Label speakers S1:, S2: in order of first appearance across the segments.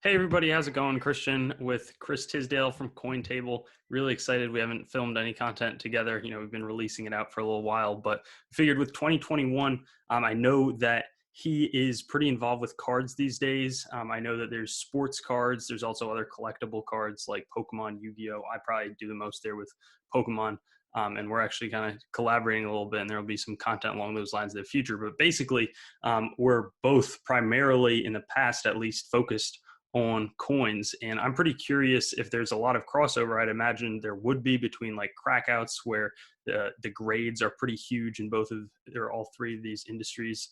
S1: Hey everybody, how's it going? Christian with Chris Tisdale from CoinTable. Really excited. We haven't filmed any content together. We've been releasing it out for a little while, but figured with 2021, I know that he is pretty involved with cards these days. I know that there's sports cards. There's also other collectible cards like Pokemon, Yu-Gi-Oh. I probably do the most there with Pokemon. And we're actually kind of collaborating a little bit, and there will be some content along those lines in the future. But basically, we're both primarily, in the past at least, focused on coins, and I'm pretty curious if there's a lot of crossover. I'd imagine there would be between like crackouts, where the grades are pretty huge in all three of these industries.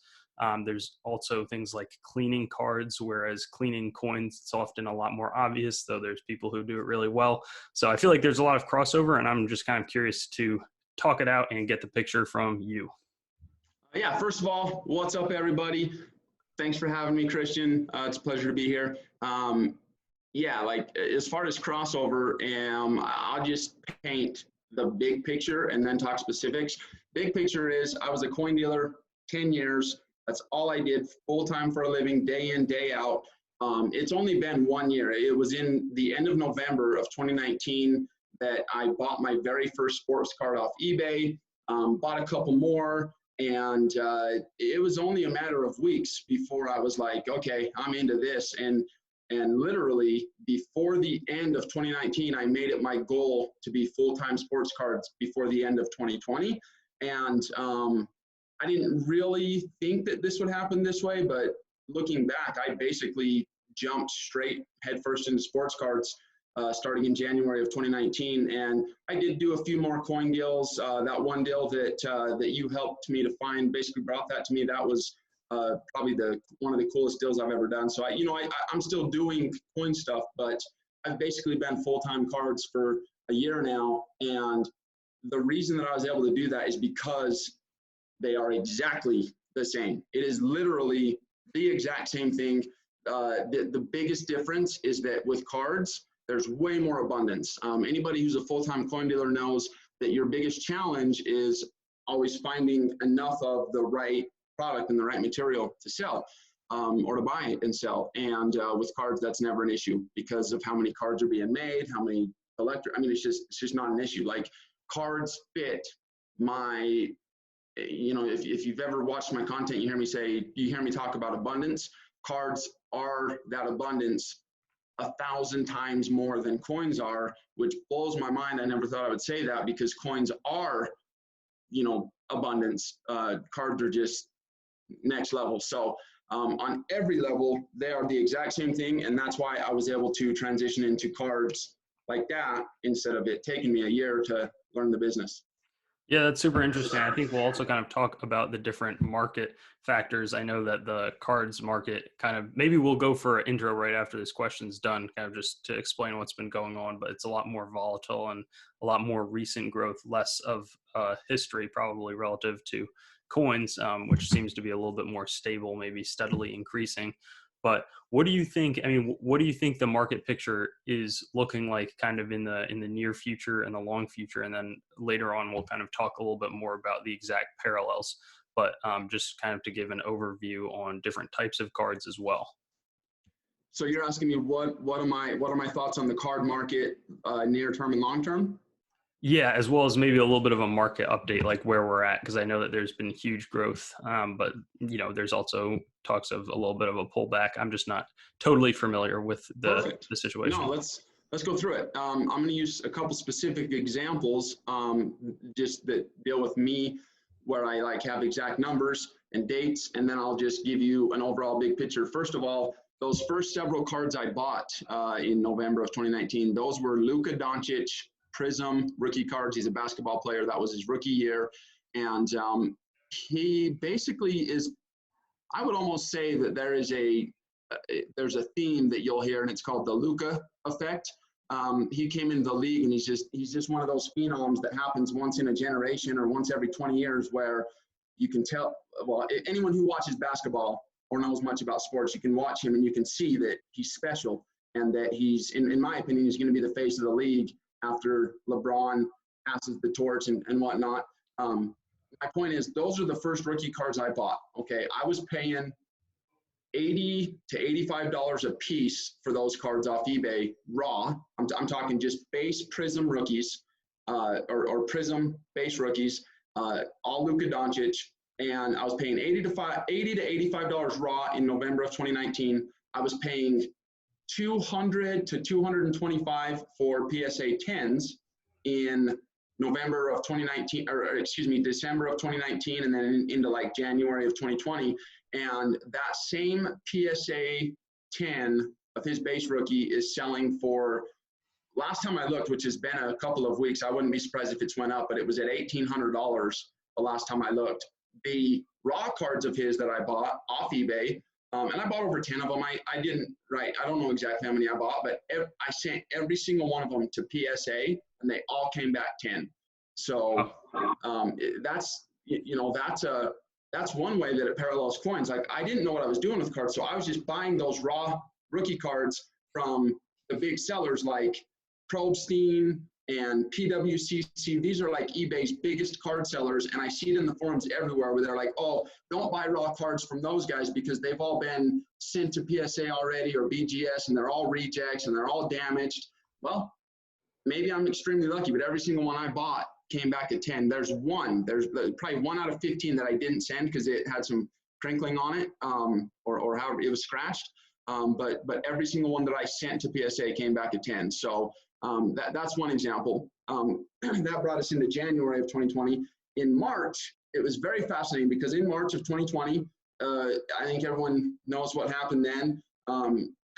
S1: There's also things like cleaning cards, whereas cleaning coins, it's often a lot more obvious, though there's people who do it really well. So I feel like there's a lot of crossover, and I'm just kind of curious to talk it out and get the picture from you.
S2: Yeah, first of all, what's up, everybody? Thanks for having me, Christian. It's a pleasure to be here. Yeah, like as far as crossover, I'll just paint the big picture and then talk specifics. Big picture is I was a coin dealer 10 years. That's all I did full-time for a living, day in, day out. It's only been 1 year. It was in the end of November of 2019 that I bought my very first sports card off eBay, bought a couple more, and it was only a matter of weeks before I was like, okay, I'm into this. And literally before the end of 2019, I made it my goal to be full-time sports cards before the end of 2020. And I didn't really think that this would happen this way, but looking back, I basically jumped straight headfirst into sports cards starting in January of 2019. And I did do a few more coin deals. That one deal that you helped me to find, basically brought that to me. That was probably one of the coolest deals I've ever done. So I'm still doing coin stuff, but I've basically been full-time cards for a year now. And the reason that I was able to do that is because they are exactly the same. It is literally the exact same thing. The biggest difference is that with cards, there's way more abundance. Anybody who's a full-time coin dealer knows that your biggest challenge is always finding enough of the right product and the right material to sell or to buy and sell. And with cards, that's never an issue because of how many cards are being made, how many it's just not an issue. Like cards fit my, if you've ever watched my content, you hear me talk about abundance. Cards are that abundance 1,000 times more than coins are, which blows my mind. I never thought I would say that because coins are, abundance. Cards are just next level. So on every level, they are the exact same thing. And that's why I was able to transition into cards like that instead of it taking me a year to learn the business.
S1: Yeah, that's super interesting. I think we'll also kind of talk about the different market factors. I know that the cards market maybe we'll go for an intro right after this question's done, kind of just to explain what's been going on, but it's a lot more volatile and a lot more recent growth, less of history probably relative to coins, which seems to be a little bit more stable, maybe steadily increasing. But what do you think? What do you think the market picture is looking like kind of in the near future and the long future? And then later on, we'll kind of talk a little bit more about the exact parallels, but just kind of to give an overview on different types of cards as well.
S2: So you're asking me what are my thoughts on the card market, near term and long term?
S1: Yeah, as well as maybe a little bit of a market update, like where we're at, because I know that there's been huge growth, but there's also talks of a little bit of a pullback. I'm just not totally familiar with the situation.
S2: No, let's go through it. I'm going to use a couple specific examples, just that deal with me, where I have exact numbers and dates, and then I'll just give you an overall big picture. First of all, those first several cards I bought in November of 2019, those were Luka Doncic Prism rookie cards. He's a basketball player. That was his rookie year. And he basically is, I would almost say that there's a theme that you'll hear, and it's called the Luka effect. He came into the league and he's just one of those phenoms that happens once in a generation or once every 20 years where you can tell, well, anyone who watches basketball or knows much about sports, you can watch him and you can see that he's special and that he's, in my opinion, he's going to be the face of the league after LeBron passes the torch and whatnot. My point is, those are the first rookie cards I bought. Okay, I was paying $80 to $85 a piece for those cards off eBay raw. I'm talking just base Prism rookies, or Prism base rookies, all Luka Doncic, and I was paying $80 to $85 raw in November of 2019. I was paying $200 to $225 for PSA 10s in November of 2019, or excuse me, December of 2019, and then into like January of 2020. And that same PSA 10 of his base rookie is selling for, last time I looked, which has been a couple of weeks, I wouldn't be surprised if it's went up, but it was at $1,800 the last time I looked. The raw cards of his that I bought off eBay, and I bought over 10 of them. I didn't, right, I don't know exactly how many I bought, but I sent every single one of them to PSA, and they all came back 10. So that's, you know, that's one way that it parallels coins. Like, I didn't know what I was doing with cards, so I was just buying those raw rookie cards from the big sellers like Probstein and PWCC. These are like eBay's biggest card sellers, and I see it in the forums everywhere where they're like, oh, don't buy raw cards from those guys because they've all been sent to PSA already or BGS, and they're all rejects and they're all damaged. Well, maybe I'm extremely lucky, but every single one I bought came back at 10. There's probably 1 out of 15 that I didn't send because it had some crinkling on it, or however it was scratched. But every single one that I sent to PSA came back at 10. So that's one example. That brought us into January of 2020. In March, it was very fascinating because in March of 2020, I think everyone knows what happened then.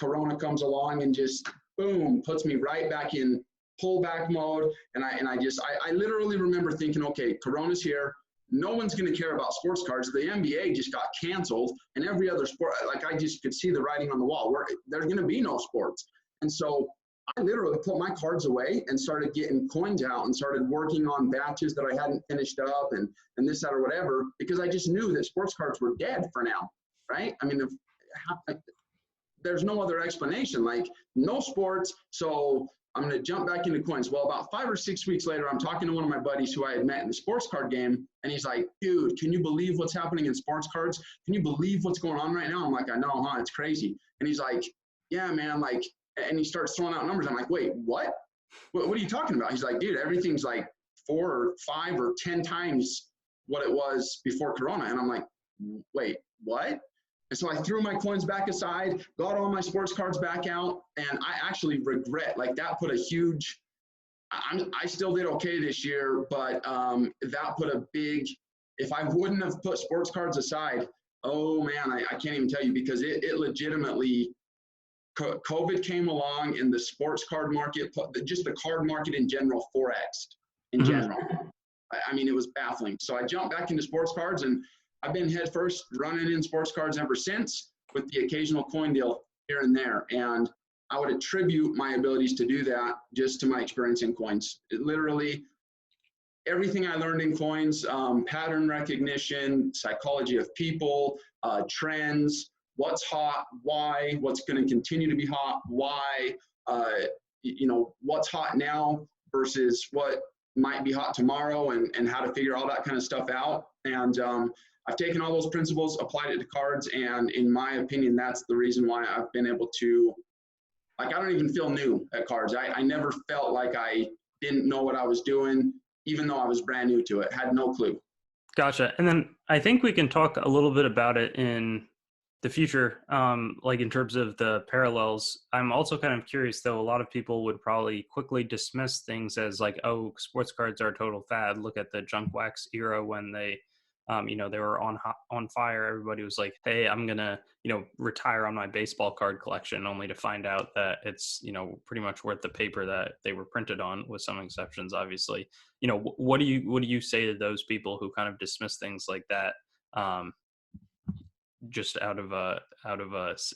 S2: Corona comes along and just, boom, puts me right back in pullback mode. And I literally remember thinking, okay, Corona's here. No one's going to care about sports cards. The NBA just got canceled, and every other sport, like, I just could see the writing on the wall where there's going to be no sports. And so I literally put my cards away and started getting coins out and started working on batches that I hadn't finished up and this, that, or whatever, because I just knew that sports cards were dead for now, right? I mean, there's no other explanation, like no sports. So I'm going to jump back into coins. Well, about 5 or 6 weeks later, I'm talking to one of my buddies who I had met in the sports card game. And he's like, dude, can you believe what's happening in sports cards? Can you believe what's going on right now? I'm like, I know, huh? It's crazy. And he's like, yeah, man. Like, and he starts throwing out numbers. I'm like, wait, what? What are you talking about? He's like, dude, everything's like 4 or 5 or 10 times what it was before Corona. And I'm like, wait, what? And so I threw my coins back aside, got all my sports cards back out, and I actually regret, like, that put a huge, I still did okay this year, but that put a big, if I wouldn't have put sports cards aside, oh man, I can't even tell you, because it legitimately, COVID came along and the sports card market, just the card market in general, 4x'd in general. I mean, it was baffling. So I jumped back into sports cards, and I've been headfirst running in sports cards ever since, with the occasional coin deal here and there. And I would attribute my abilities to do that just to my experience in coins. It literally, everything I learned in coins, pattern recognition, psychology of people, trends, what's hot, why, what's going to continue to be hot, why, you know, what's hot now versus what might be hot tomorrow, and how to figure all that kind of stuff out. And I've taken all those principles, applied it to cards, and in my opinion, that's the reason why I've been able to, like, I don't even feel new at cards. I never felt like I didn't know what I was doing, even though I was brand new to it, had no clue.
S1: Gotcha. And then I think we can talk a little bit about it in the future, like in terms of the parallels. I'm also kind of curious, though, a lot of people would probably quickly dismiss things as like, oh, sports cards are a total fad. Look at the junk wax era when they, you know, they were on fire. Everybody was like, hey, I'm going to, you know, retire on my baseball card collection, only to find out that it's, you know, pretty much worth the paper that they were printed on, with some exceptions, obviously. You know, what do you say to those people who kind of dismiss things like that? Just out of a,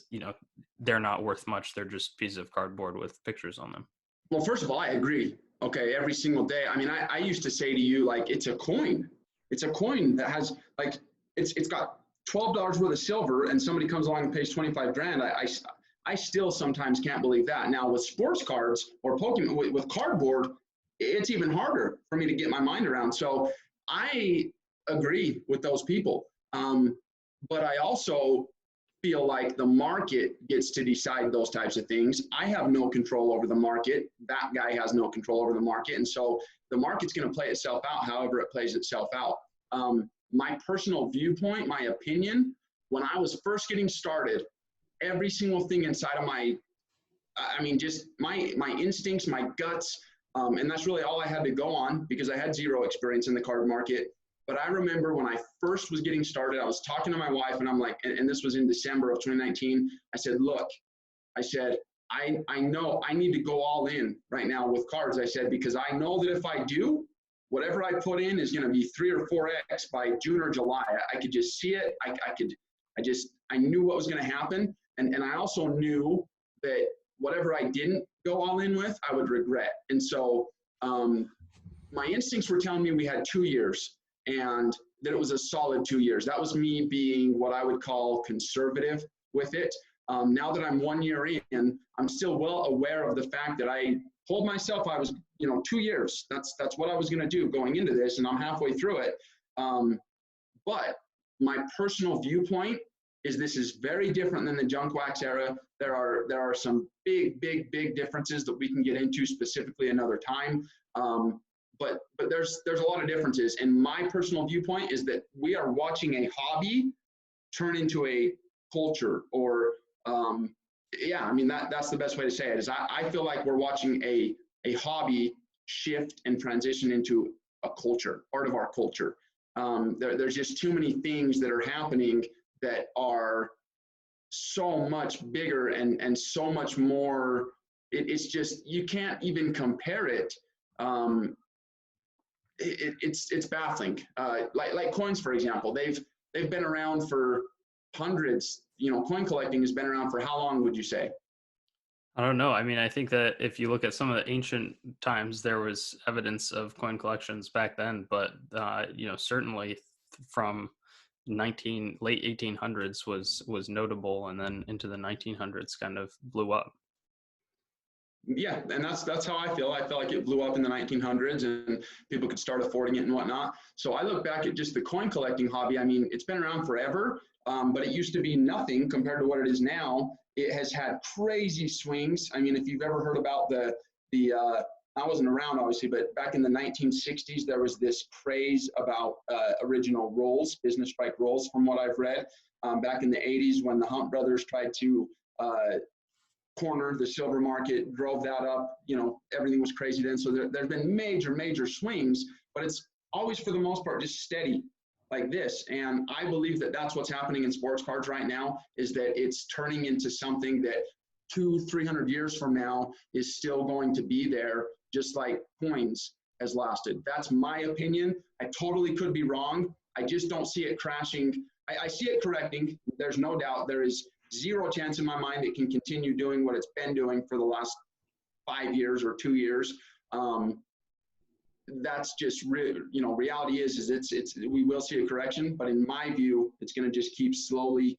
S1: you know, they're not worth much. They're just pieces of cardboard with pictures on them.
S2: Well, first of all, I agree. Okay, every single day. I mean, I used to say to you, like, it's a coin. It's a coin that has, like, it's got $12 worth of silver, and somebody comes along and pays 25 grand. I still sometimes can't believe that. Now with sports cards or Pokemon, with cardboard, it's even harder for me to get my mind around. So I agree with those people. But I also feel like the market gets to decide those types of things. I have no control over the market. That guy has no control over the market. And so the market's going to play itself out however it plays itself out. My personal viewpoint, my opinion, when I was first getting started, every single thing inside of just my instincts, my guts, and that's really all I had to go on because I had zero experience in the card market. But I remember when I first was getting started, I was talking to my wife and I'm like, and this was in December of 2019, I said, look, I said, I know I need to go all in right now with cards. I said, because I know that if I do, whatever I put in is going to be 3 or 4x by June or July. I could just see it. I knew what was going to happen. And I also knew that whatever I didn't go all in with, I would regret. And so my instincts were telling me we had 2 years and that it was a solid 2 years. That was me being what I would call conservative with it. Now that I'm 1 year in, I'm still well aware of the fact that I told myself I was, 2 years. That's what I was going to do going into this, and I'm halfway through it. But my personal viewpoint is this is very different than the junk wax era. There are some big differences that we can get into specifically another time. But there's a lot of differences. And my personal viewpoint is that we are watching a hobby turn into a culture or that's the best way to say it is I feel like we're watching a hobby shift and transition into a culture, part of our culture. There's just too many things that are happening that are so much bigger and so much more. It's just, you can't even compare it. It's baffling. Like coins, for example, they've been around for hundreds. Coin collecting has been around for how long would you say?
S1: I don't know. I mean, I think that if you look at some of the ancient times, there was evidence of coin collections back then, but certainly from late 1800s was notable, and then into the 1900s kind of blew up.
S2: Yeah, and that's how I feel. I feel like it blew up in the 1900s and people could start affording it and whatnot. So I look back at just the coin collecting hobby. I mean, it's been around forever, but it used to be nothing compared to what it is now. It has had crazy swings. I mean, if you've ever heard about the I wasn't around obviously, but back in the 1960s, there was this craze about original rolls, business strike rolls from what I've read. Back in the 80s when the Hunt brothers tried to corner the silver market, drove that up, everything was crazy then. So there's been major swings, but it's always for the most part just steady like this. And I believe that that's what's happening in sports cards right now, is that it's turning into something that 200-300 years from now is still going to be there, just like coins has lasted. That's my opinion. I totally could be wrong. I just don't see it crashing. I see it correcting. There's no doubt. There is zero chance in my mind it can continue doing what it's been doing for the last 5 years or 2 years. That's just reality is it's we will see a correction, but in my view, it's going to just keep slowly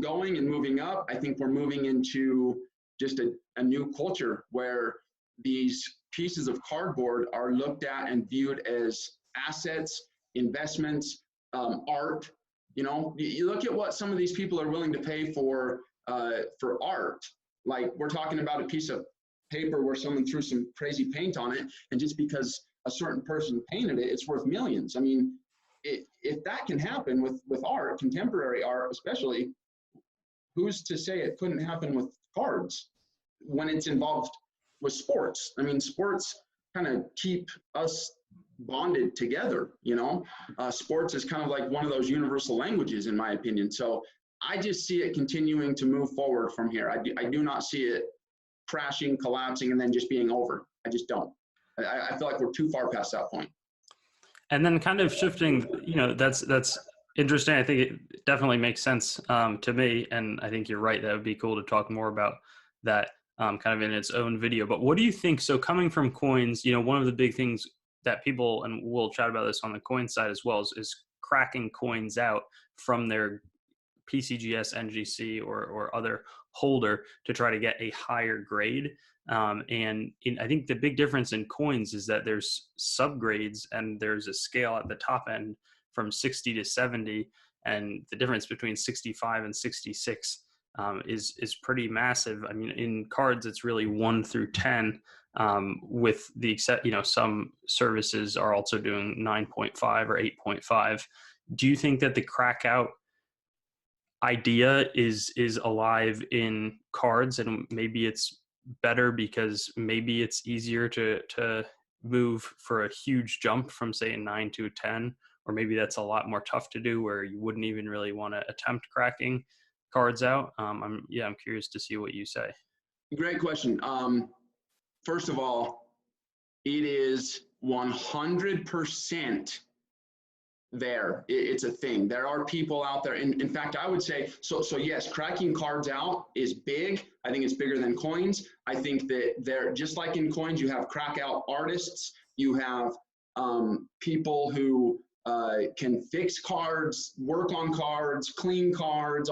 S2: going and moving up. I think we're moving into just a new culture where these pieces of cardboard are looked at and viewed as assets, investments, art. You look at what some of these people are willing to pay for art. Like we're talking about a piece of paper where someone threw some crazy paint on it, and just because a certain person painted it, it's worth millions. I mean, if that can happen with art, contemporary art especially, who's to say it couldn't happen with cards when it's involved with sports? I mean, sports kind of keep us bonded together, sports is kind of like one of those universal languages in my opinion. So I just see it continuing to move forward from here. I do not see it crashing, collapsing, and then just being over. I just don't. I feel like we're too far past that point.
S1: And then kind of shifting, that's interesting. I think it definitely makes sense to me. And I think you're right. That would be cool to talk more about that kind of in its own video. But what do you think? So coming from coins, one of the big things that people, and we'll chat about this on the coin side as well, is cracking coins out from their PCGS, NGC, or other holder to try to get a higher grade. I think the big difference in coins is that there's subgrades and there's a scale at the top end from 60 to 70. and the difference between 65 and 66 is pretty massive. I mean, in cards, it's really 1 through 10, with the except, some services are also doing 9.5 or 8.5. Do you think that the crack out idea is alive in cards, and maybe it's better because maybe it's easier to move for a huge jump from, say, a 9 to a 10, or maybe that's a lot more tough to do where you wouldn't even really want to attempt cracking cards out? I'm curious to see what you say.
S2: Great question. First of all, it is 100% there. It's a thing. There are people out there. In fact, I would say, so yes, cracking cards out is big. I think it's bigger than coins. I think that they're just like in coins, you have crack out artists, you have people who can fix cards, work on cards, clean cards,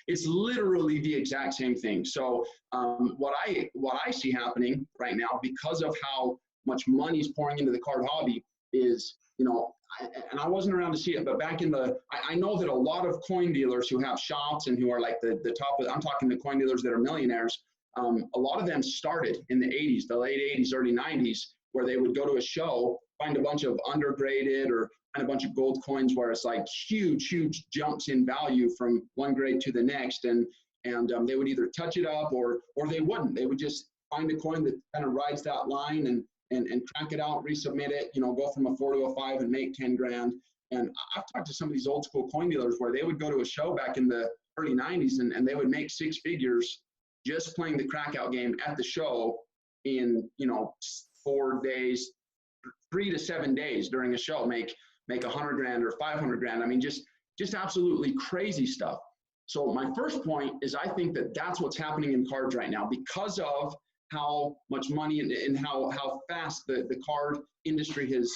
S2: it's literally the exact same thing. So what I see happening right now, because of how much money is pouring into the card hobby, is, and I wasn't around to see it, but back in I know that a lot of coin dealers who have shops and who are like the top of, I'm talking the coin dealers that are millionaires, a lot of them started in the 80s, the late 80s, early 90s, where they would go to a show, find a bunch of undergraded or find a bunch of gold coins where it's like huge jumps in value from one grade to the next, and they would either touch it up or they wouldn't. They would just find a coin that kind of rides that line and crack it out, resubmit it, go from a 4 to a 5 and make 10 grand. And I've talked to some of these old school coin dealers where they would go to a show back in the early 90s and they would make 6 figures just playing the crack out game at the show in, 4 days, 3 to 7 days during a show, make 100 grand or 500 grand. I mean, just absolutely crazy stuff. So my first point is I think that that's what's happening in cards right now because of how much money and how fast the card industry has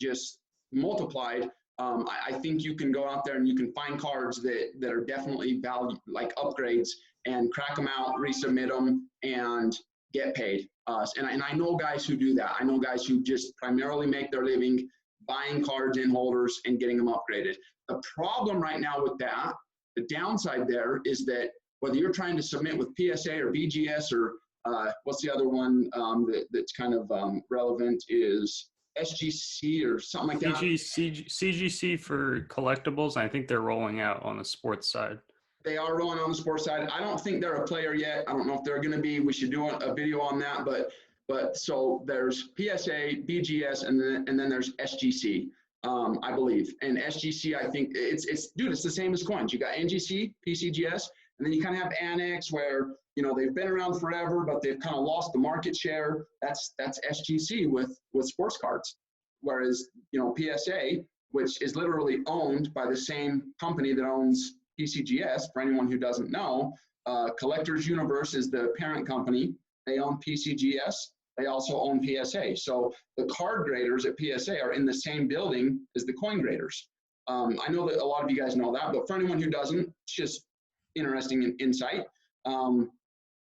S2: just multiplied. I think you can go out there and you can find cards that are definitely value, like upgrades, and crack them out, resubmit them, and get paid. And I know guys who do that. I know guys who just primarily make their living buying cards in holders and getting them upgraded. The problem right now with that, the downside there, is that whether you're trying to submit with PSA or BGS or what's the other one that's kind of relevant is SGC or something like that.
S1: CGC for collectibles. I think they're rolling out on the sports side.
S2: They are rolling on the sports side. I don't think they're a player yet. I don't know if they're going to be. We should do a video on that. But so there's PSA, BGS, and then there's SGC, I believe. And SGC, I think it's the same as coins. You got NGC, PCGS, and then you kind of have Annex where they've been around forever, but they've kind of lost the market share. That's SGC with sports cards. Whereas, PSA, which is literally owned by the same company that owns PCGS, for anyone who doesn't know, Collectors Universe is the parent company. They own PCGS. They also own PSA. So the card graders at PSA are in the same building as the coin graders. I know that a lot of you guys know that, but for anyone who doesn't, it's just interesting insight.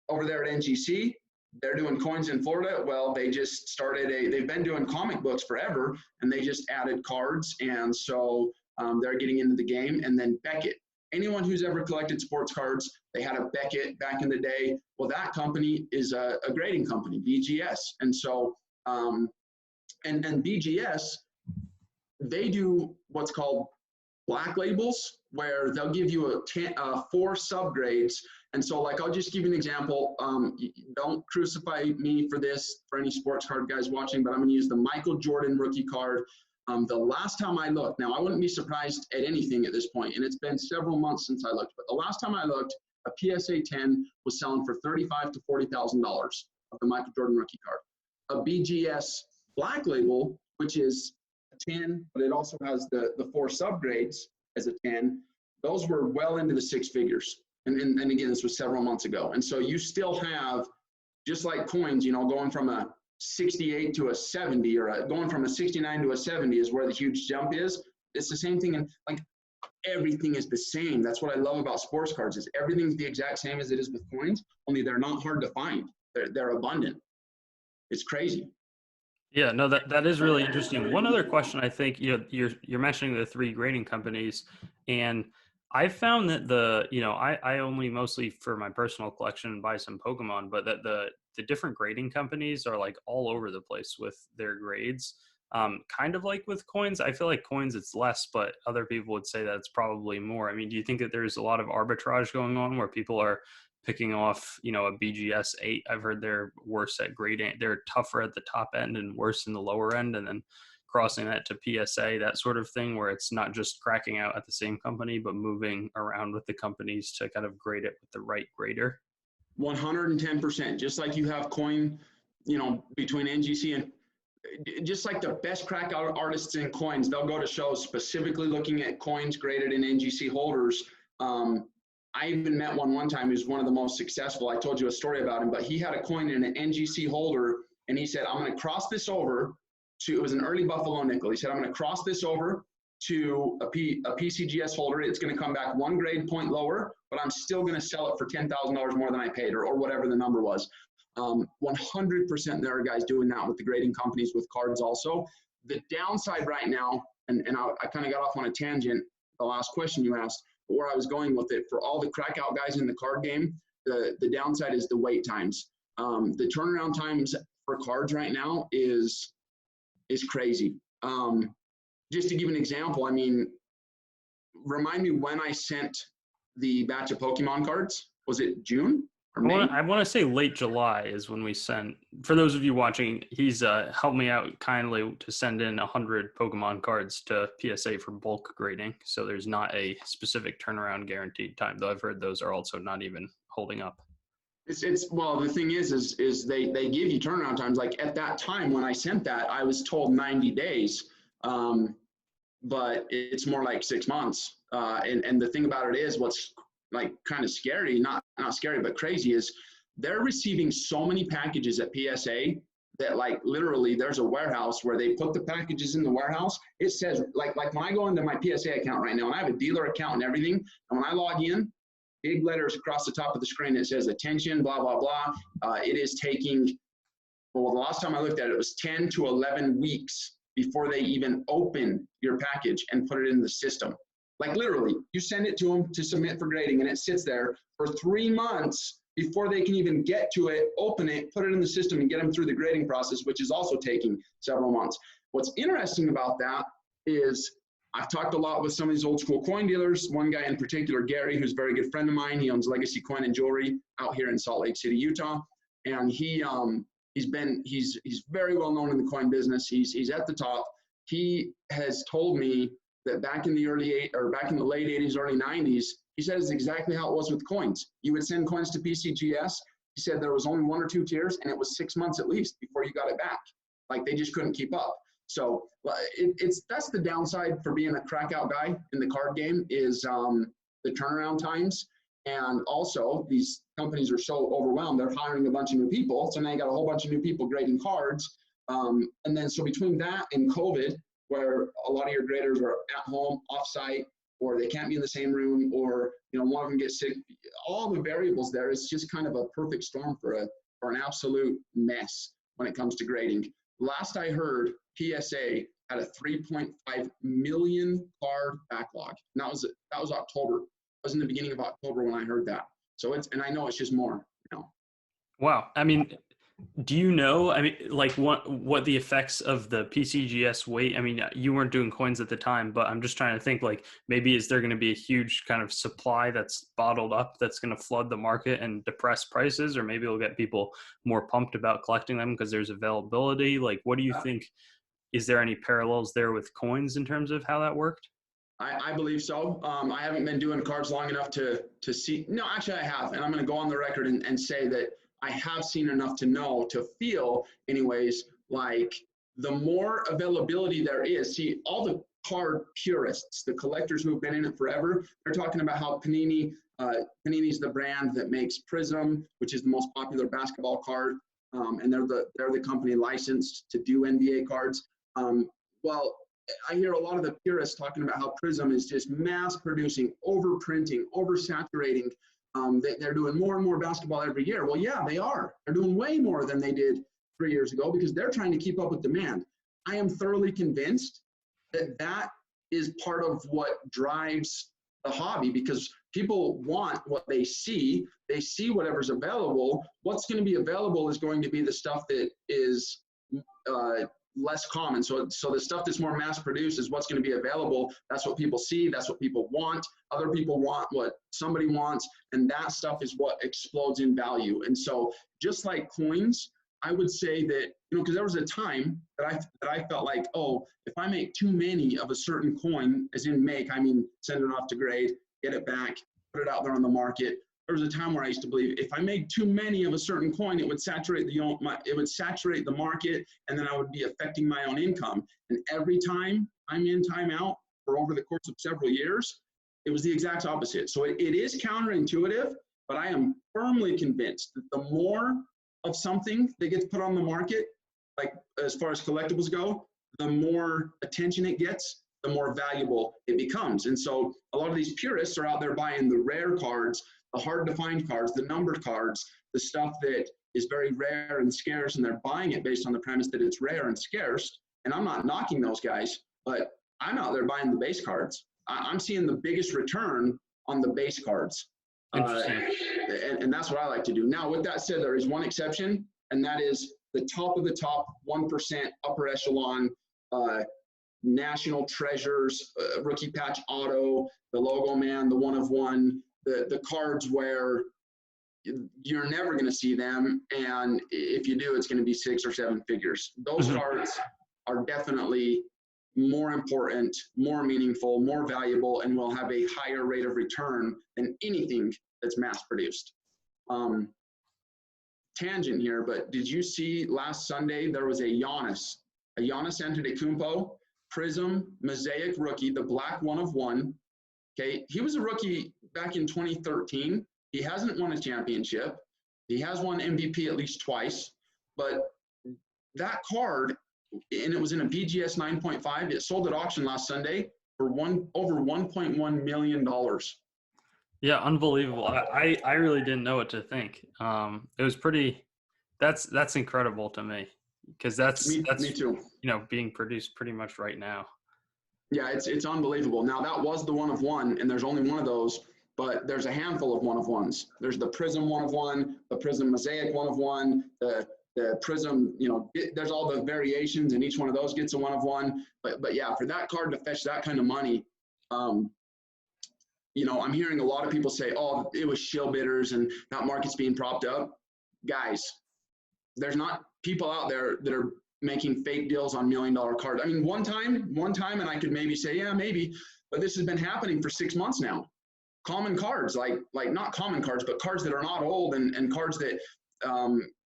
S2: Over there at NGC, they're doing coins in Florida. Well, they just started they've been doing comic books forever, and they just added cards. And so they're getting into the game. And then Beckett. Anyone who's ever collected sports cards, they had a Beckett back in the day. Well, that company is a grading company, BGS. And so, and BGS, they do what's called black labels, where they'll give you 4 subgrades. And so, like, I'll just give you an example. Don't crucify me for this, for any sports card guys watching, but I'm going to use the Michael Jordan rookie card. The last time I looked, now I wouldn't be surprised at anything at this point, and it's been several months since I looked, but the last time I looked, a PSA 10 was selling for $35,000 to $40,000 of the Michael Jordan rookie card. A BGS black label, which is a 10, but it also has the 4 subgrades as a 10, those were well into the 6 figures. And again, this was several months ago. And so you still have, just like coins, going from a 68 to a 70 or going from a 69 to a 70 is where the huge jump is. It's the same thing. And like everything is the same. That's what I love about sports cards is everything's the exact same as it is with coins, only they're not hard to find. They're abundant. It's crazy.
S1: Yeah, no, that is really interesting. One other question, I think you're mentioning the three grading companies, and I found that I only mostly for my personal collection buy some Pokemon, but that the different grading companies are like all over the place with their grades. Kind of like with coins, I feel like coins it's less, but other people would say that it's probably more. I mean, do you think that there's a lot of arbitrage going on where people are picking off, a BGS 8? I've heard they're worse at grading. They're tougher at the top end and worse in the lower end, and then crossing that to PSA, that sort of thing, where it's not just cracking out at the same company, but moving around with the companies to kind of grade it with the right grader.
S2: 110%. Just like you have coin, between NGC and just like the best crack artists in coins, they'll go to shows specifically looking at coins graded in NGC holders. I even met one time who's one of the most successful. I told you a story about him, but he had a coin in an NGC holder, and he said, I'm going to cross this over to, it was an early Buffalo nickel. He said, I'm going to cross this over to a PCGS holder. It's going to come back one grade point lower, but I'm still going to sell it for $10,000 more than I paid, or whatever the number was. 100% there are guys doing that with the grading companies with cards also. The downside right now, and I kind of got off on a tangent, the last question you asked, but where I was going with it, for all the crack out guys in the card game, the downside is the wait times. The turnaround times for cards right now is crazy. Just to give an example, I mean, remind me when I sent the batch of Pokemon cards. Was it June?
S1: I want to say late July is when we sent. For those of you watching, he's helped me out kindly to send in 100 Pokemon cards to PSA for bulk grading. So there's not a specific turnaround guaranteed time, though I've heard those are also not even holding up.
S2: It's well, the thing is they give you turnaround times. Like at that time when I sent that, I was told 90 days, but it's more like 6 months. And the thing about it is, what's like kind of scary, not scary, but crazy, is they're receiving so many packages at PSA that like literally there's a warehouse where they put the packages in the warehouse. It says like when I go into my PSA account right now, and I have a dealer account and everything, and when I log in, big letters across the top of the screen, it says attention, blah, blah, blah. It is taking, well, the last time I looked at it, it was 10 to 11 weeks before they even open your package and put it in the system. Like literally, you send it to them to submit for grading, and it sits there for 3 months before they can even get to it, open it, put it in the system, and get them through the grading process, which is also taking several months. What's interesting about that is I've talked a lot with some of these old school coin dealers. One guy in particular, Gary, who's a very good friend of mine. He owns Legacy Coin and Jewelry out here in Salt Lake City, Utah, and he's very well known in the coin business. He's at the top. He has told me that back in the late 80s, early 90s, he said it's exactly how it was with coins. You would send coins to PCGS. He said there was only 1 or 2 tiers, and it was 6 months at least before you got it back. Like they just couldn't keep up. So that's the downside for being a crack out guy in the card game is the turnaround times. And also these companies are so overwhelmed, they're hiring a bunch of new people. So now you got a whole bunch of new people grading cards. And then so between that and COVID, where a lot of your graders are at home, off-site, or they can't be in the same room, or one of them gets sick, all the variables there is just kind of a perfect storm for an absolute mess when it comes to grading. Last I heard, PSA had a 3.5 million card backlog. And that was October. It was in the beginning of October when I heard that. So and I know it's just more.
S1: Wow. I mean, do you know, like what the effects of the PCGS weight? I mean, you weren't doing coins at the time, but I'm just trying to think, like, maybe is there going to be a huge kind of supply that's bottled up that's going to flood the market and depress prices, or maybe it'll get people more pumped about collecting them because there's availability? Like, what do you think? Is there any parallels there with coins in terms of how that worked?
S2: I believe so. I haven't been doing cards long enough to see. No, actually I have. And I'm going to go on the record and say that I have seen enough to know, to feel anyways, like the more availability there is. See, all the card purists, the collectors who have been in it forever, they're talking about how Panini's the brand that makes Prism, which is the most popular basketball card. And they're the company licensed to do NBA cards. Well, I hear a lot of the purists talking about how Prism is just mass producing, overprinting, oversaturating. They're doing more and more basketball every year. Well, yeah, they are. They're doing way more than they did 3 years ago because they're trying to keep up with demand. I am thoroughly convinced that that is part of what drives the hobby, because people want what they see. They see whatever's available. What's going to be available is going to be the stuff that is less common. So the stuff that's more mass produced is what's going to be available. That's what people see. That's what people want. Other people want what somebody wants, and that stuff is what explodes in value. And so just like coins, I would say that, because there was a time that I felt like, oh, if I make too many of a certain coin, as in make, I mean send it off to grade, get it back, put it out there on the market. There was a time where I used to believe if I made too many of a certain coin, it would saturate the market, and then I would be affecting my own income. And every time I'm in, time out for over the course of several years, it was the exact opposite. So it is counterintuitive, but I am firmly convinced that the more of something that gets put on the market, like as far as collectibles go, the more attention it gets, the more valuable it becomes. And so a lot of these purists are out there buying the rare cards, the hard to find cards, the numbered cards, the stuff that is very rare and scarce, and they're buying it based on the premise that it's rare and scarce. And I'm not knocking those guys, but I'm out there buying the base cards. I'm seeing the biggest return on the base cards. And that's what I like to do. Now, with that said, there is one exception, and that is the top of the top 1% upper echelon national treasures, rookie patch auto, the logo man, the one of one, the cards where you're never going to see them, and if you do, it's going to be 6 or 7 figures. Those cards are definitely more important, more meaningful, more valuable, and will have a higher rate of return than anything that's mass produced. Tangent here, but did you see last Sunday there was a Giannis Antetokounmpo Prism Mosaic rookie, the black one of one. Okay, he was a rookie back in 2013. He hasn't won a championship. He has won MVP at least twice, but that card, and it was in a BGS 9.5. It sold at auction last Sunday for over $1.1 million.
S1: Yeah, unbelievable. I really didn't know what to think. It was pretty. That's incredible to me, because that's
S2: me too.
S1: Being produced pretty much right now.
S2: Yeah, it's unbelievable. Now that was the one of one, and there's only one of those, but there's a handful of one of ones. There's the Prism one of one, the Prism Mosaic one of one, the Prism. There's all the variations, and each one of those gets a one of one. But yeah, for that card to fetch that kind of money. I'm hearing a lot of people say, oh, it was shill bidders and that market's being propped up. Guys, there's not people out there that are making fake deals on $1 million cards. I mean, one time, and I could maybe say, yeah, maybe, but this has been happening for 6 months now. Common cards, like not common cards, but cards that are not old and cards that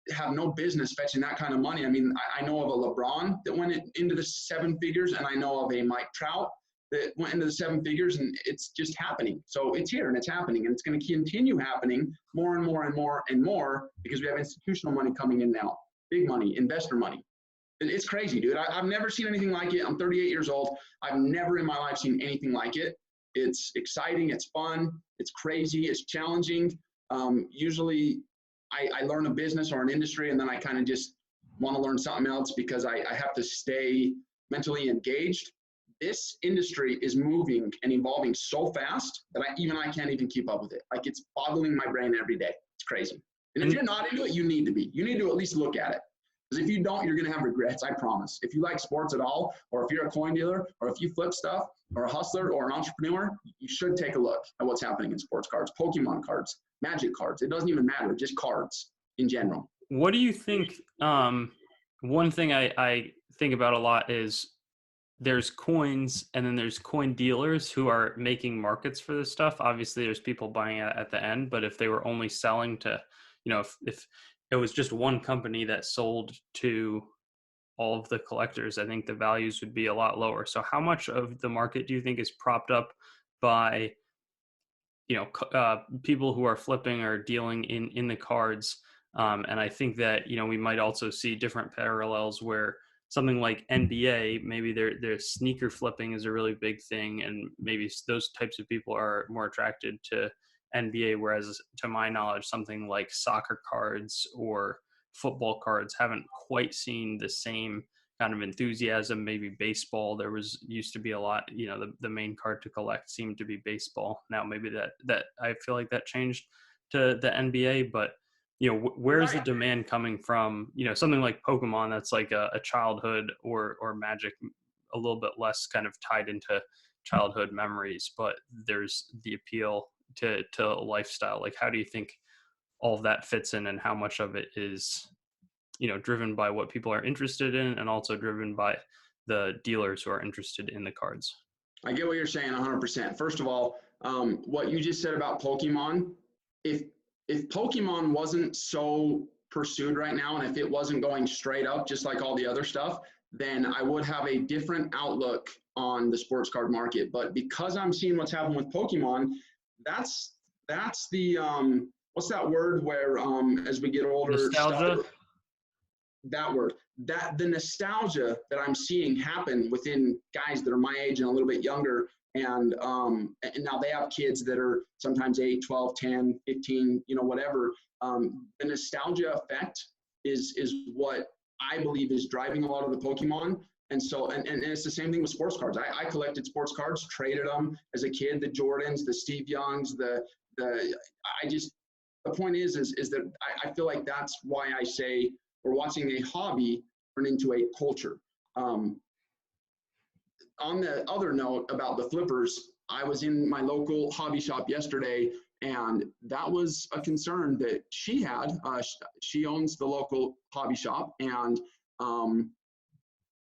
S2: have no business fetching that kind of money. I mean, I know of a LeBron that went into the 7 figures, and I know of a Mike Trout that went into the 7 figures, and it's just happening. So it's here and it's happening, and it's going to continue happening more and more and more and more, because we have institutional money coming in now, big money, investor money. It's crazy, dude. I've never seen anything like it. I'm 38 years old. I've never in my life seen anything like it. It's exciting. It's fun. It's crazy. It's challenging. Usually I learn a business or an industry, and then I kind of just want to learn something else because I have to stay mentally engaged. This industry is moving and evolving so fast that I can't even keep up with it. Like, it's boggling my brain every day. It's crazy. And if you're not into it, you need to be. You need to at least look at it. Because if you don't, you're going to have regrets, I promise. If you like sports at all, or if you're a coin dealer, or if you flip stuff, or a hustler, or an entrepreneur, you should take a look at what's happening in sports cards, Pokemon cards, Magic cards. It doesn't even matter, just cards in general.
S1: What do you think? One thing I think about a lot is there's coins, and then there's coin dealers who are making markets for this stuff. Obviously, there's people buying it at the end, but if they were only selling to, if it was just one company that sold to all of the collectors, I think the values would be a lot lower. So how much of the market do you think is propped up by, people who are flipping or dealing in the cards? And I think that, we might also see different parallels where something like NBA, maybe their sneaker flipping is a really big thing, and maybe those types of people are more attracted to NBA, whereas to my knowledge, something like soccer cards or football cards haven't quite seen the same kind of enthusiasm. Maybe baseball, there used to be a lot, the main card to collect seemed to be baseball. Now maybe that I feel like that changed to the NBA, but where's the demand coming from? Something like Pokemon, that's like a childhood, or Magic, a little bit less kind of tied into childhood memories, but there's the appeal to lifestyle. Like, how do you think all of that fits in, and how much of it is driven by what people are interested in, and also driven by the dealers who are interested in the cards?
S2: I get what you're saying 100%. First of all, what you just said about Pokemon, if Pokemon wasn't so pursued right now, and if it wasn't going straight up just like all the other stuff, then I would have a different outlook on the sports card market. But because I'm seeing what's happened with Pokemon, that's the what's that word where as we get older,
S1: nostalgia.
S2: That word, that the nostalgia that I'm seeing happen within guys that are my age and a little bit younger, and now they have kids that are sometimes 8, 12, 10, 15, whatever. The nostalgia effect is what I believe is driving a lot of the Pokemon. And so, and it's the same thing with sports cards. I collected sports cards, traded them as a kid, the Jordans, the Steve Youngs, the point is that I feel like that's why I say we're watching a hobby turn into a culture. On the other note about the flippers, I was in my local hobby shop yesterday, and that was a concern that she had. She owns the local hobby shop, and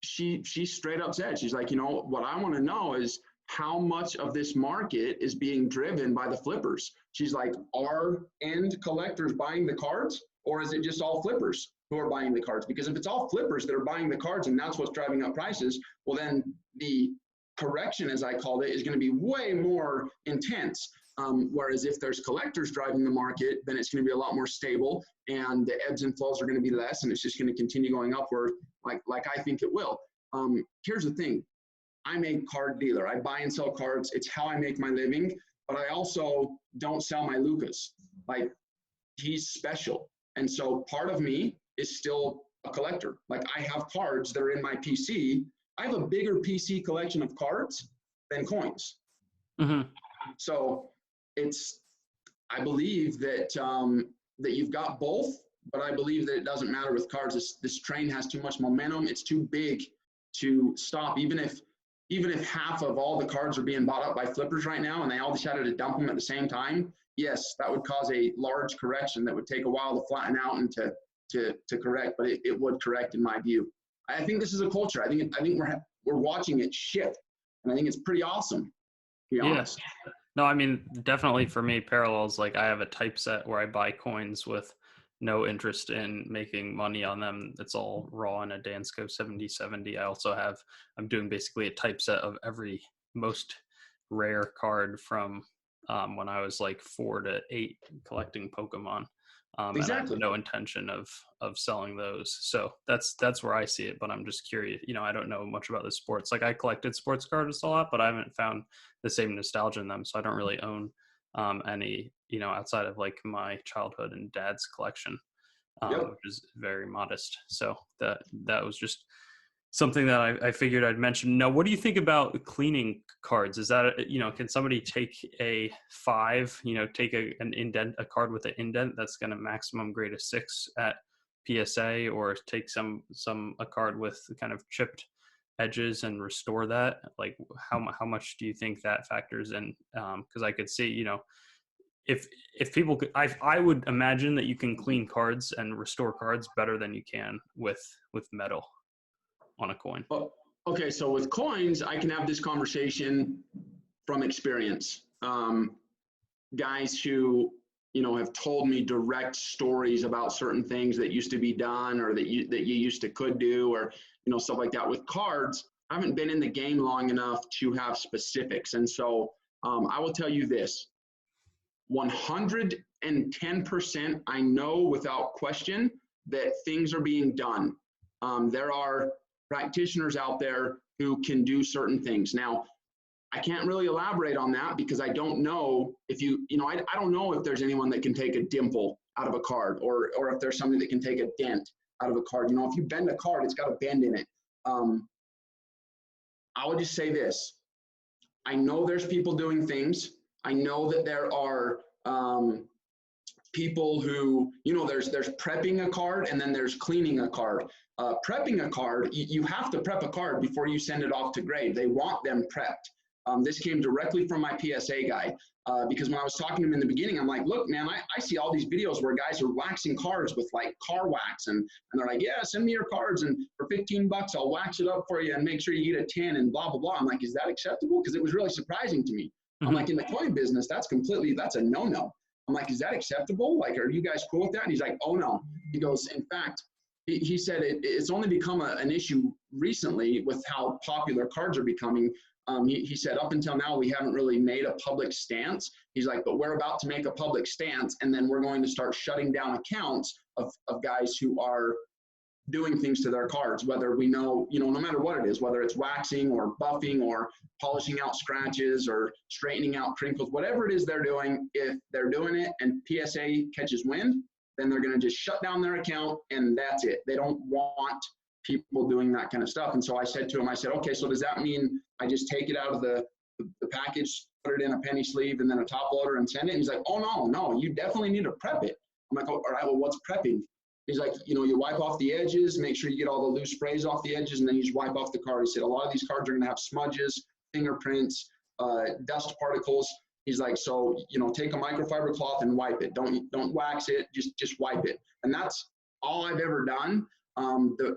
S2: she straight up said, she's like, what I want to know is how much of this market is being driven by the flippers. She's like, are end collectors buying the cards, or is it just all flippers who are buying the cards? Because if it's all flippers that are buying the cards and that's what's driving up prices, well, then the correction, as I called it, is going to be way more intense. Whereas if there's collectors driving the market, then it's going to be a lot more stable, and the ebbs and flows are going to be less, and it's just going to continue going upward like I think it will. Here's the thing. I'm a card dealer. I buy and sell cards. It's how I make my living, but I also don't sell my Lucas. Like, he's special. And so part of me is still a collector. Like, I have cards that are in my PC. I have a bigger PC collection of cards than coins.
S1: Mm-hmm.
S2: So I believe that that you've got both, but I believe that it doesn't matter with cards. This train has too much momentum. It's too big to stop. Even if half of all the cards are being bought up by flippers right now, and they all decided to dump them at the same time, yes, that would cause a large correction that would take a while to flatten out and to correct, but it would correct in my view. I think this is a culture. I think we're watching it shift, and I think it's pretty awesome, to be honest.
S1: No, I mean, definitely for me, parallels. Like, I have a typeset where I buy coins with no interest in making money on them. It's all raw in a Dansko 7070. I'm doing basically a typeset of every most rare card from when I was like 4 to 8 collecting Pokemon.
S2: Exactly.
S1: And I have no intention of selling those. So that's where I see it. But I'm just curious. I don't know much about the sports. Like, I collected sports cards a lot, but I haven't found the same nostalgia in them. So I don't really own any, outside of like my childhood and dad's collection, which is very modest. So that was just something that I figured I'd mention. Now, what do you think about cleaning cards? Is that, can somebody take a 5, take an indent, a card with an indent that's going to maximum grade a 6 at PSA, or take a card with kind of chipped edges and restore that? Like, how much do you think that factors in? Because I could see, if people could, I would imagine that you can clean cards and restore cards better than you can with metal on a coin.
S2: Oh, okay, so with coins, I can have this conversation from experience. Guys who have told me direct stories about certain things that used to be done, or that you used to could do, or stuff like that. With cards, I haven't been in the game long enough to have specifics, and so I will tell you this: 110% I know without question that things are being done. There are practitioners out there who can do certain things. Now, I can't really elaborate on that because I don't know if I don't know if there's anyone that can take a dimple out of a card, or if there's something that can take a dent out of a card. You know, if you bend a card, it's got a bend in it. I would just say this. I know there's people doing things. I know that there are people who, you know, there's prepping a card and then there's cleaning a card. Prepping a card, you have to prep a card before you send it off to grade. They want them prepped. This came directly from my PSA guy, because when I was talking to him in the beginning, I'm like, look, man, I see all these videos where guys are waxing cards with like car wax, and they're like, yeah, send me your cards, and for 15 bucks, I'll wax it up for you and make sure you get a 10 and blah, blah, blah. I'm like, is that acceptable? Because it was really surprising to me. I'm like, in the coin business, that's a no-no. I'm like, is that acceptable? Like, are you guys cool with that? And he's like, oh no. He goes, in fact, he said it's only become an issue recently with how popular cards are becoming. He said, up until now, we haven't really made a public stance. He's like, but we're about to make a public stance, and then we're going to start shutting down accounts of guys who are doing things to their cards, whether we know, you know, no matter what it is, whether it's waxing or buffing or polishing out scratches or straightening out crinkles, whatever it is they're doing, if they're doing it and PSA catches wind, then they're going to just shut down their account, and that's it. They don't want people doing that kind of stuff. And so I said to him, I said, okay, so does that mean I just take it out of the package, put it in a penny sleeve and then a top loader and send it? And he's like, oh, no, you definitely need to prep it. I'm like, oh, all right, well, what's prepping? He's like, you know, you wipe off the edges, make sure you get all the loose sprays off the edges, and then you just wipe off the card. He said, a lot of these cards are going to have smudges, fingerprints, dust particles. He's like, so, you know, take a microfiber cloth and wipe it. Don't wax it, just wipe it. And that's all I've ever done.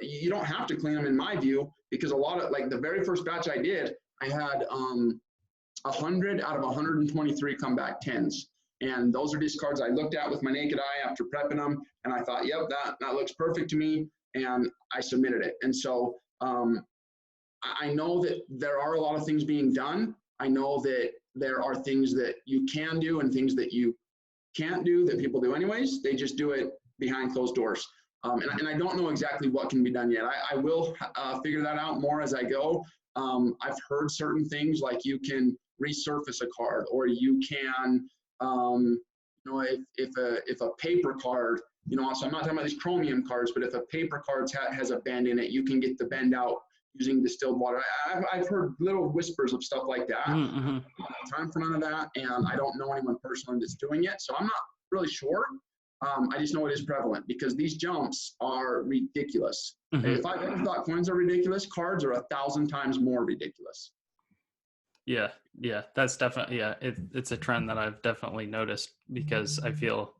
S2: You don't have to clean them, in my view, because a lot of, like, the very first batch I did, I had 100 out of 123 come back 10s. And those are just cards I looked at with my naked eye after prepping them. And I thought, yep, that looks perfect to me. And I submitted it. And so I know that there are a lot of things being done. I know that there are things that you can do and things that you can't do that people do anyways. They just do it behind closed doors. And I don't know exactly what can be done yet. I will figure that out more as I go. I've heard certain things like you can resurface a card, or you can, you know, if a paper card, you know, so I'm not talking about these chromium cards, but if a paper card has a bend in it, you can get the bend out using distilled water. I've heard little whispers of stuff like that. I don't have time for none of that, and I don't know anyone personally that's doing it, so I'm not really sure. I just know it is prevalent because these jumps are ridiculous. If I've ever thought coins are ridiculous, cards are 1,000 times more ridiculous.
S1: Yeah, that's definitely, it's a trend that I've definitely noticed, because I feel,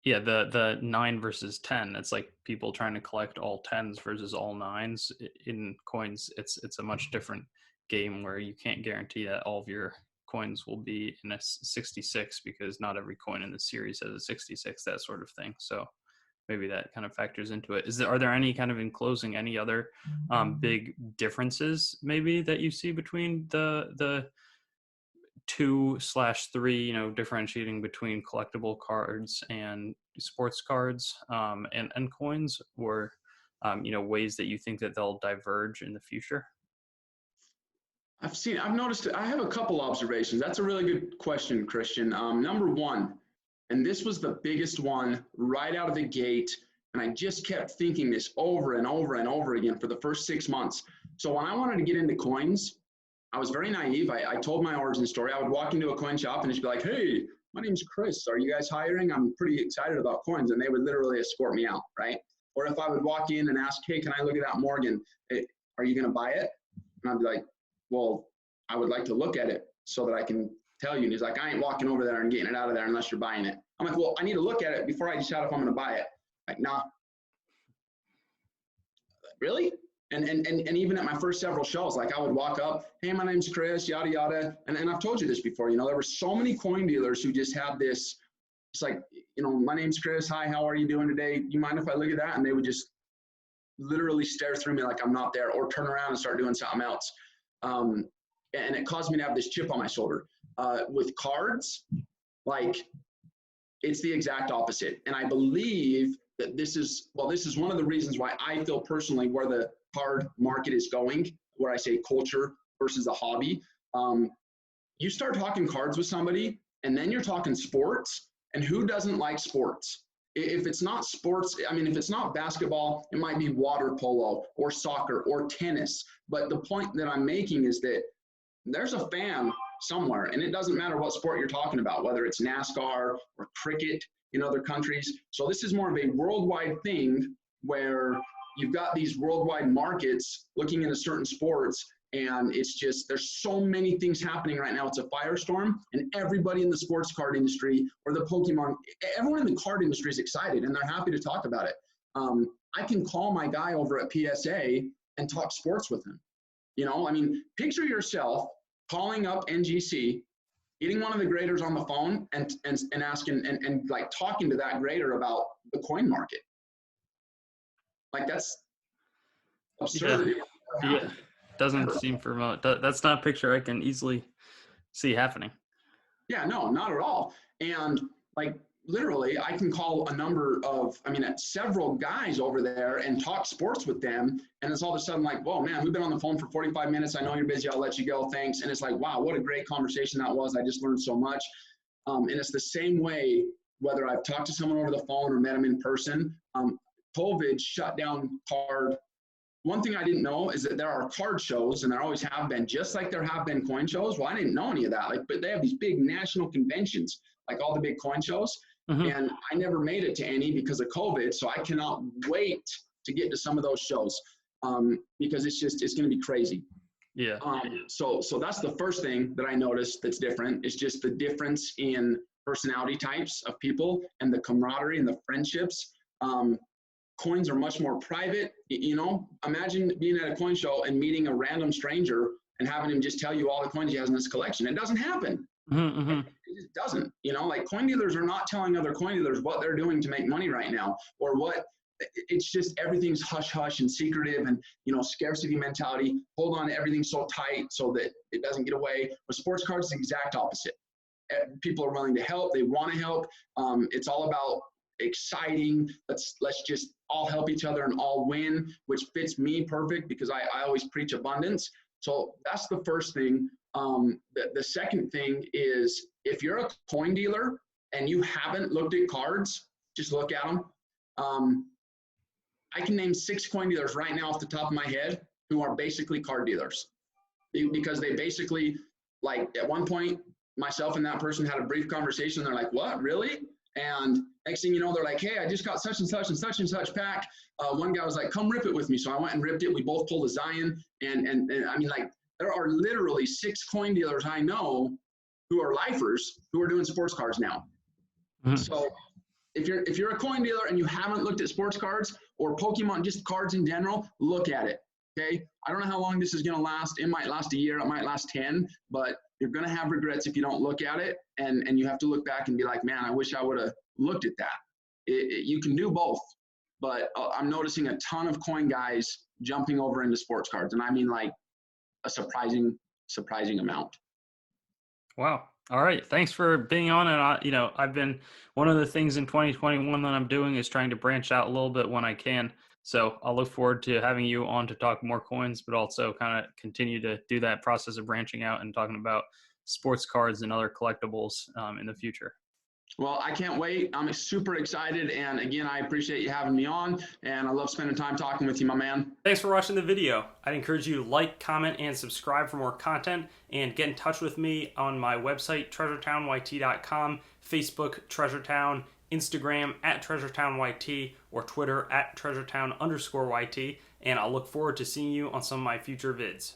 S1: the 9 versus 10, it's like people trying to collect all 10s versus all 9s. In coins, it's a much different game where you can't guarantee that all of your coins will be in a 66, because not every coin in the series has a 66, that sort of thing. So maybe that kind of factors into it. Are there any kind of, in closing, any other big differences maybe that you see between the 2/3, you know, differentiating between collectible cards and sports cards and coins, or you know, ways that you think that they'll diverge in the future?
S2: I've noticed, I have a couple observations. That's a really good question, Christian. Number one, and this was the biggest one right out of the gate, and I just kept thinking this over and over and over again for the first 6 months. So when I wanted to get into coins, I was very naive. I told my origin story. I would walk into a coin shop and just be like, hey, my name's Chris. Are you guys hiring? I'm pretty excited about coins. And they would literally escort me out, right? Or if I would walk in and ask, hey, can I look at that Morgan? Hey, are you going to buy it? And I'd be like, well, I would like to look at it so that I can tell you. And he's like, I ain't walking over there and getting it out of there unless you're buying it. I'm like, well, I need to look at it before I decide if I'm going to buy it. Like, nah. Really? And even at my first several shows, like I would walk up, hey, my name's Chris, yada, yada. And I've told you this before, you know, there were so many coin dealers who just had this, it's like, you know, my name's Chris. Hi, how are you doing today? You mind if I look at that? And they would just literally stare through me like I'm not there, or turn around and start doing something else. And it caused me to have this chip on my shoulder. With cards, like, it's the exact opposite. And I believe that this is one of the reasons why I feel personally where the card market is going, where I say culture versus a hobby. You start talking cards with somebody, and then you're talking sports, And who doesn't like sports? If it's not sports, I mean, if it's not basketball, it might be water polo or soccer or tennis. But the point that I'm making is that there's a fan somewhere, and it doesn't matter what sport you're talking about, whether it's NASCAR or cricket in other countries. So this is more of a worldwide thing where you've got these worldwide markets looking into certain sports, and it's just, there's so many things happening right now. It's a firestorm, and everybody in the sports card industry or the Pokemon, everyone in the card industry is excited, and they're happy to talk about it. I can call my guy over at PSA and talk sports with him. You know, I mean, picture yourself calling up NGC, getting one of the graders on the phone and asking and like talking to that grader about the coin market. Like, that's absurd.
S1: Yeah. Doesn't seem remote. That's not a picture I can easily see happening.
S2: Yeah, no, not at all. And like, literally, I can call a number of, I mean, several guys over there and talk sports with them. And it's all of a sudden like, whoa, man, we've been on the phone for 45 minutes. I know you're busy. I'll let you go. Thanks. And it's like, wow, what a great conversation that was. I just learned so much. And it's the same way, whether I've talked to someone over the phone or met them in person. COVID shut down card. One thing I didn't know is that there are card shows, and there always have been, just like there have been coin shows. Well, I didn't know any of that. Like, but they have these big national conventions, like all the big coin shows. And I never made it to any because of COVID. So I cannot wait to get to some of those shows because it's going to be crazy.
S1: Yeah.
S2: So that's the first thing that I noticed that's different. Is just the difference in personality types of people and the camaraderie and the friendships. Coins are much more private. You know, imagine being at a coin show and meeting a random stranger and having him just tell you all the coins he has in his collection. It doesn't happen. It just doesn't. You know, like, coin dealers are not telling other coin dealers what they're doing to make money right now, or what. It's just everything's hush hush and secretive, and, you know, scarcity mentality. Hold on to everything so tight so that it doesn't get away. With sports cards, it's the exact opposite. People are willing to help. They want to help. It's all about exciting. Let's just all help each other and all win, which fits me perfect because I always preach abundance. So that's the first thing. The second thing is, if you're a coin dealer and you haven't looked at cards, just look at them. I can name 6 coin dealers right now off the top of my head who are basically card dealers, because they basically, like, at one point, myself and that person had a brief conversation. They're like, what, really? And next thing you know, they're like, hey, I just got such and such and such and such pack. One guy was like, come rip it with me. So I went and ripped it. We both pulled a Zion. And I mean, like, there are literally 6 coin dealers I know who are lifers who are doing sports cards now. So if you're a coin dealer and you haven't looked at sports cards or Pokemon, just cards in general, look at it. Okay. I don't know how long this is going to last. It might last a year. It might last 10, but you're going to have regrets if you don't look at it. And you have to look back and be like, man, I wish I would have looked at that. You can do both, but I'm noticing a ton of coin guys jumping over into sports cards. And I mean, like, a surprising amount. Wow.
S1: All right. Thanks for being on. And I've been, one of the things in 2021 that I'm doing is trying to branch out a little bit when I can. So I'll look forward to having you on to talk more coins, but also kind of continue to do that process of branching out and talking about sports cards and other collectibles in the future.
S2: Well, I can't wait. I'm super excited. And again, I appreciate you having me on, and I love spending time talking with you, my man.
S1: Thanks for watching the video. I'd encourage you to like, comment, and subscribe for more content, and get in touch with me on my website, treasuretown.yt.com, Facebook, Treasuretown, Instagram @TreasuretownYT, or Twitter @Treasuretown_YT. And I'll look forward to seeing you on some of my future vids.